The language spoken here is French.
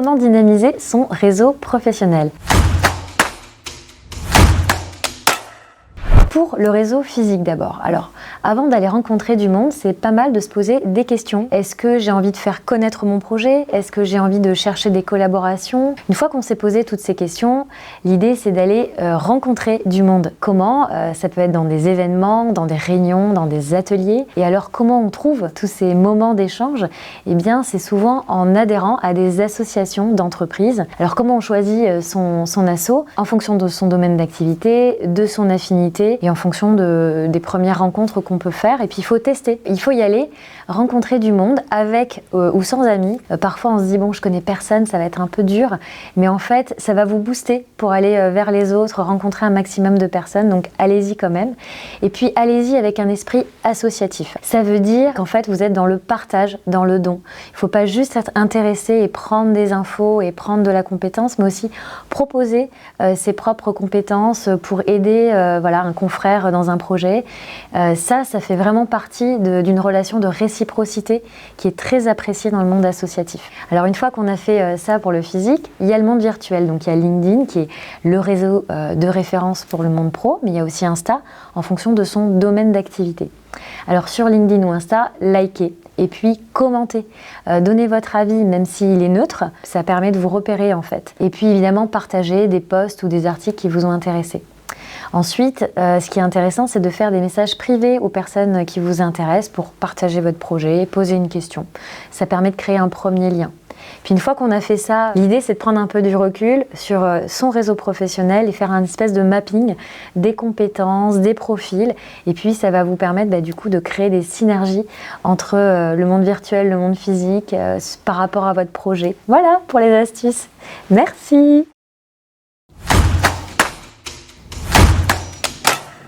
Comment dynamiser son réseau professionnel? Pour le réseau physique d'abord. Alors, avant d'aller rencontrer du monde, c'est pas mal de se poser des questions. Est-ce que j'ai envie de faire connaître mon projet? Est-ce que j'ai envie de chercher des collaborations? Une fois qu'on s'est posé toutes ces questions, l'idée c'est d'aller rencontrer du monde. Comment? Ça peut être dans des événements, dans des réunions, dans des ateliers. Et alors, comment on trouve tous ces moments d'échange? Eh bien, c'est souvent en adhérant à des associations d'entreprises. Alors, comment on choisit son asso? En fonction de son domaine d'activité, de son affinité et en fonction des premières rencontres qu'on peut faire. Et puis il faut tester, il faut y aller, rencontrer du monde avec ou sans amis. Parfois on se dit bon, je connais personne, ça va être un peu dur, mais en fait ça va vous booster pour aller vers les autres, rencontrer un maximum de personnes, donc allez-y quand même. Et puis allez-y avec un esprit associatif. Ça veut dire qu'en fait vous êtes dans le partage, dans le don. Il ne faut pas juste être intéressé et prendre des infos et prendre de la compétence, mais aussi proposer ses propres compétences pour aider voilà, un confrère dans un projet. Ça fait vraiment partie d'une relation de réciprocité qui est très appréciée dans le monde associatif. Alors une fois qu'on a fait ça pour le physique, il y a le monde virtuel. Donc il y a LinkedIn qui est le réseau de référence pour le monde pro, mais il y a aussi Insta en fonction de son domaine d'activité. Alors sur LinkedIn ou Insta, likez et puis commentez. Donnez votre avis même s'il est neutre, ça permet de vous repérer en fait. Et puis évidemment partagez des posts ou des articles qui vous ont intéressé. Ensuite, ce qui est intéressant, c'est de faire des messages privés aux personnes qui vous intéressent pour partager votre projet, poser une question. Ça permet de créer un premier lien. Puis une fois qu'on a fait ça, l'idée c'est de prendre un peu du recul sur son réseau professionnel et faire un espèce de mapping des compétences, des profils. Et puis ça va vous permettre du coup de créer des synergies entre le monde virtuel, le monde physique par rapport à votre projet. Voilà pour les astuces. Merci!